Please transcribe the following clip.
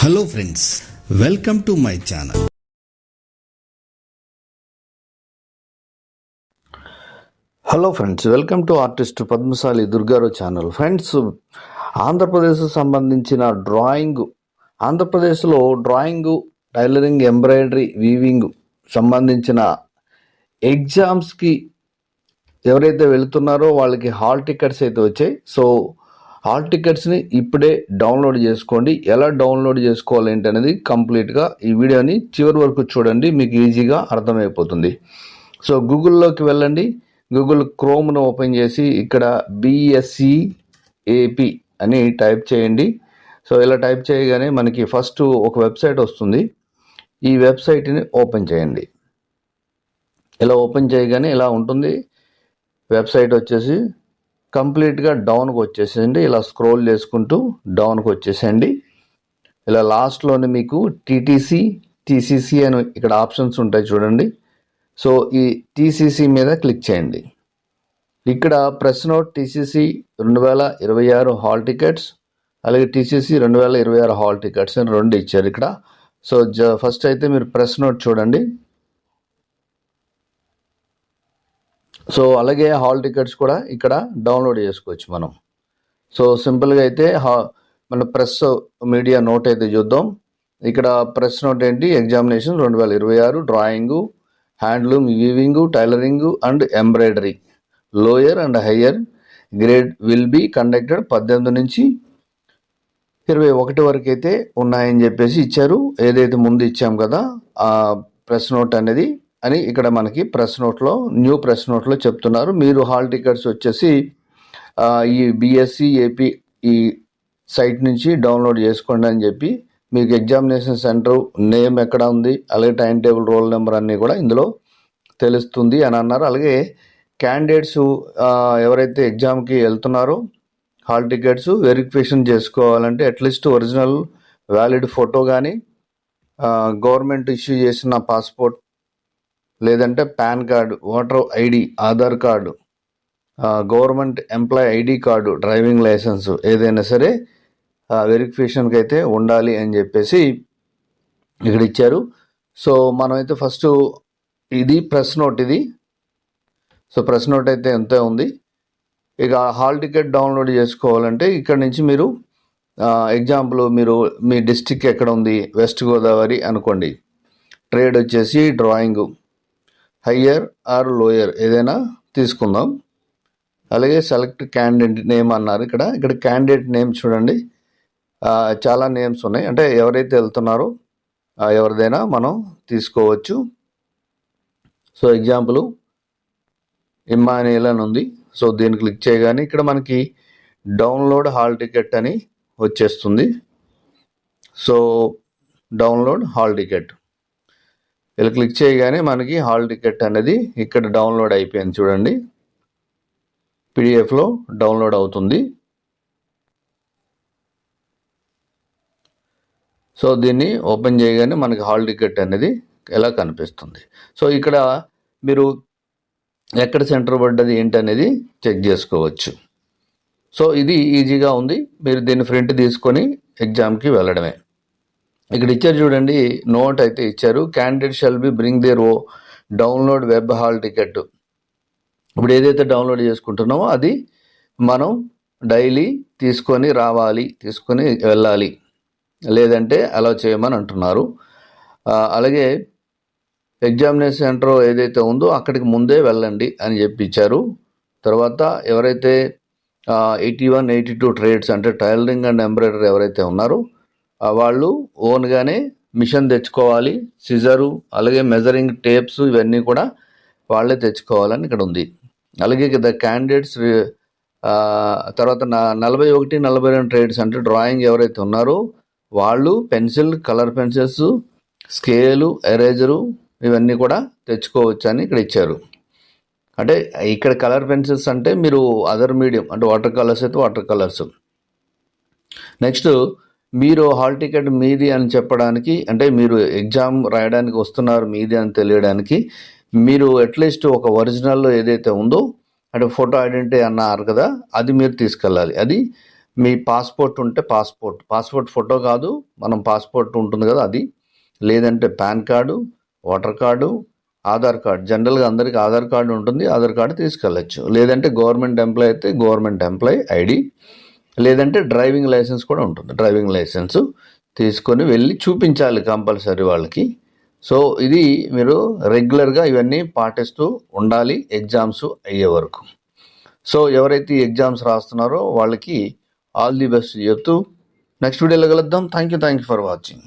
Hello friends, welcome to my channel. Hello friends, welcome to artist Padmashali Durgarao channel. Friends, Andhra Pradesh సంబంధించిన ఆంధ్రప్రదేశ్లో drawing, tailoring, embroidery, weaving సంబంధించిన ఎగ్జామ్స్కి ఎవరైతే వెళుతున్నారో వాళ్ళకి హాల్ టికెట్స్ అయితే వచ్చాయి. సో హాల్ టికెట్స్ని ఇప్పుడే డౌన్లోడ్ చేసుకోండి. ఎలా డౌన్లోడ్ చేసుకోవాలి ఏంటనేది కంప్లీట్గా ఈ వీడియోని చివరి వరకు చూడండి, మీకు ఈజీగా అర్థమైపోతుంది. సో గూగుల్లోకి వెళ్ళండి. గూగుల్ క్రోమ్ను ఓపెన్ చేసి ఇక్కడ BSc-AP అని టైప్ చేయండి. సో ఇలా టైప్ చేయగానే మనకి ఫస్ట్ ఒక వెబ్సైట్ వస్తుంది. ఈ వెబ్సైట్ని ఓపెన్ చేయండి. ఇలా ఓపెన్ చేయగానే ఇలా ఉంటుంది. వెబ్సైట్ వచ్చేసి కంప్లీట్గా డౌన్కి వచ్చేసేయండి. ఇలా స్క్రోల్ చేసుకుంటూ డౌన్కి వచ్చేసేయండి. ఇలా లాస్ట్లోని మీకు TCC అని ఇక్కడ ఆప్షన్స్ ఉంటాయి చూడండి. సో ఈ TCC మీద క్లిక్ చేయండి. ఇక్కడ press note TCC 2026 hall tickets, అలాగే TCC 2026 హాల్ టికెట్స్ అని రెండు ఇచ్చారు ఇక్కడ. సో ఫస్ట్ అయితే మీరు ప్రెస్ నోట్ చూడండి. సో అలాగే హాల్ టికెట్స్ కూడా ఇక్కడ డౌన్లోడ్ చేసుకోవచ్చు మనం. సో సింపుల్గా అయితే మన ప్రెస్ మీడియా నోట్ అయితే చూద్దాం. ఇక్కడ ప్రెస్ నోట్ ఏంటి, examination 2026 drawing, handloom, weaving, tailoring and embroidery lower and higher grade will be conducted 18 నుంచి 21 వరకు అయితే ఉన్నాయని చెప్పేసి ఇచ్చారు. ఏదైతే ముందు ఇచ్చాం కదా ఆ ప్రెస్ నోట్ అనేది అని ఇక్కడ మనకి న్యూ ప్రెస్ నోట్లో చెప్తున్నారు. మీరు హాల్ టికెట్స్ వచ్చేసి ఈ BSc-AP ఈ సైట్ నుంచి డౌన్లోడ్ చేసుకోండి అని చెప్పి మీకు ఎగ్జామినేషన్ సెంటర్ నేమ్ ఎక్కడ ఉంది, అలాగే టైం టేబుల్, రోల్ నెంబర్ అన్నీ కూడా ఇందులో తెలుస్తుంది అని అన్నారు. అలాగే క్యాండిడేట్స్ ఎవరైతే ఎగ్జామ్కి వెళ్తున్నారో హాల్ టికెట్స్ వెరిఫికేషన్ చేసుకోవాలంటే అట్లీస్ట్ ఒరిజినల్ వ్యాలిడ్ ఫోటో కానీ, గవర్నమెంట్ ఇష్యూ చేసిన పాస్పోర్ట్, లేదంటే pan card, voter ID, Aadhaar card, government employee ID card, driving licence ఏదైనా సరే వెరిఫికేషన్కి అయితే ఉండాలి అని చెప్పేసి ఇక్కడ ఇచ్చారు. సో మనమైతే ఫస్ట్ ఇది ప్రెస్ నోట్ ఇది. సో ప్రెస్ నోట్ అయితే ఎంతో ఉంది. ఇక హాల్ టికెట్ డౌన్లోడ్ చేసుకోవాలంటే ఇక్కడ నుంచి మీరు ఎగ్జాంపుల్ మీరు మీ డిస్టిక్ ఎక్కడ ఉంది, వెస్ట్ గోదావరి అనుకోండి. ట్రేడ్ వచ్చేసి డ్రాయింగ్, హయ్యర్ ఆర్ లోయర్ ఏదైనా తీసుకుందాం. అలాగే సెలెక్ట్ క్యాండిడేట్ నేమ్ అన్నారు. ఇక్కడ క్యాండిడేట్ నేమ్ చూడండి, చాలా నేమ్స్ ఉన్నాయి. అంటే ఎవరైతే వెళ్తున్నారో ఎవరిదైనా మనం తీసుకోవచ్చు. సో ఎగ్జాంపుల్ ఇమ్మానియల్ అని ఉంది. సో దీన్ని క్లిక్ చేయగానే ఇక్కడ మనకి డౌన్లోడ్ హాల్ టికెట్ అని వచ్చేస్తుంది. సో డౌన్లోడ్ హాల్ టికెట్ ఇలా క్లిక్ చేయగానే మనకి హాల్ టికెట్ అనేది ఇక్కడ డౌన్లోడ్ అయిపోయింది చూడండి. PDFలో డౌన్లోడ్ అవుతుంది. సో దీన్ని ఓపెన్ చేయగానే మనకి హాల్ టికెట్ అనేది ఎలా కనిపిస్తుంది. సో ఇక్కడ మీరు ఎక్కడ సెంటర్ పడ్డది ఏంటి అనేది చెక్ చేసుకోవచ్చు. సో ఇది ఈజీగా ఉంది. మీరు దీన్ని ప్రింట్ తీసుకొని ఎగ్జామ్కి వెళ్ళడమే. ఇక్కడ ఇచ్చారు చూడండి, నోట్ అయితే ఇచ్చారు. Candidate shall be bring there download web hall ticket. ఇప్పుడు ఏదైతే డౌన్లోడ్ చేసుకుంటున్నామో అది మనం డైలీ తీసుకొని వెళ్ళాలి, లేదంటే అలా చేయమని అంటున్నారు. అలాగే ఎగ్జామినేషన్ సెంటర్ ఏదైతే ఉందో అక్కడికి ముందే వెళ్ళండి అని చెప్పి ఇచ్చారు. తర్వాత ఎవరైతే 81, 82 ట్రేడ్స్ అంటే టైలరింగ్ అండ్ ఎంబ్రాయిడరీ ఎవరైతే ఉన్నారో వాళ్ళు ఓన్గానే మిషన్ తెచ్చుకోవాలి. సిజరు, అలాగే మెజరింగ్ టేప్స్ ఇవన్నీ కూడా వాళ్ళే తెచ్చుకోవాలని ఇక్కడ ఉంది. అలాగే ద క్యాండిడేట్స్ తర్వాత 41, 42 ట్రేడ్స్ అంటే డ్రాయింగ్ ఎవరైతే ఉన్నారో వాళ్ళు pencil, colour pencils, scale, eraser ఇవన్నీ కూడా తెచ్చుకోవచ్చు అని ఇక్కడ ఇచ్చారు. అంటే ఇక్కడ కలర్ పెన్సిల్స్ అంటే మీరు అదర్ మీడియం అంటే వాటర్ కలర్స్ అయితే వాటర్ కలర్స్. నెక్స్ట్ మీరు హాల్ టికెట్ మీది అని చెప్పడానికి, అంటే మీరు ఎగ్జామ్ రాయడానికి వస్తున్నారు మీది అని తెలియడానికి మీరు అట్లీస్ట్ ఒక ఒరిజినల్ ఏదైతే ఉందో అంటే ఫోటో ఐడెంటిటీ అన్నారు కదా అది మీరు తీసుకెళ్ళాలి. అది మీ పాస్పోర్ట్ ఉంటే పాస్పోర్ట్ ఫోటో కాదు, మనం పాస్పోర్ట్ ఉంటుంది కదా అది, లేదంటే pan card, voter card, Aadhaar card. జనరల్గా అందరికీ ఆధార్ కార్డు ఉంటుంది, ఆధార్ కార్డు తీసుకెళ్ళచ్చు. లేదంటే గవర్నమెంట్ ఎంప్లాయ్ అయితే గవర్నమెంట్ ఎంప్లాయ్ ఐడి, లేదంటే డ్రైవింగ్ లైసెన్స్ కూడా ఉంటుంది. డ్రైవింగ్ లైసెన్స్ తీసుకొని వెళ్ళి చూపించాలి కంపల్సరీ వాళ్ళకి. సో ఇది మీరు రెగ్యులర్గా ఇవన్నీ పాటిస్తూ ఉండాలి ఎగ్జామ్స్ అయ్యే వరకు. సో ఎవరైతే ఈ ఎగ్జామ్స్ రాస్తున్నారో వాళ్ళకి ఆల్ ది బెస్ట్ చెప్తూ నెక్స్ట్ వీడియోలో కలుద్దాం. Thank you for watching.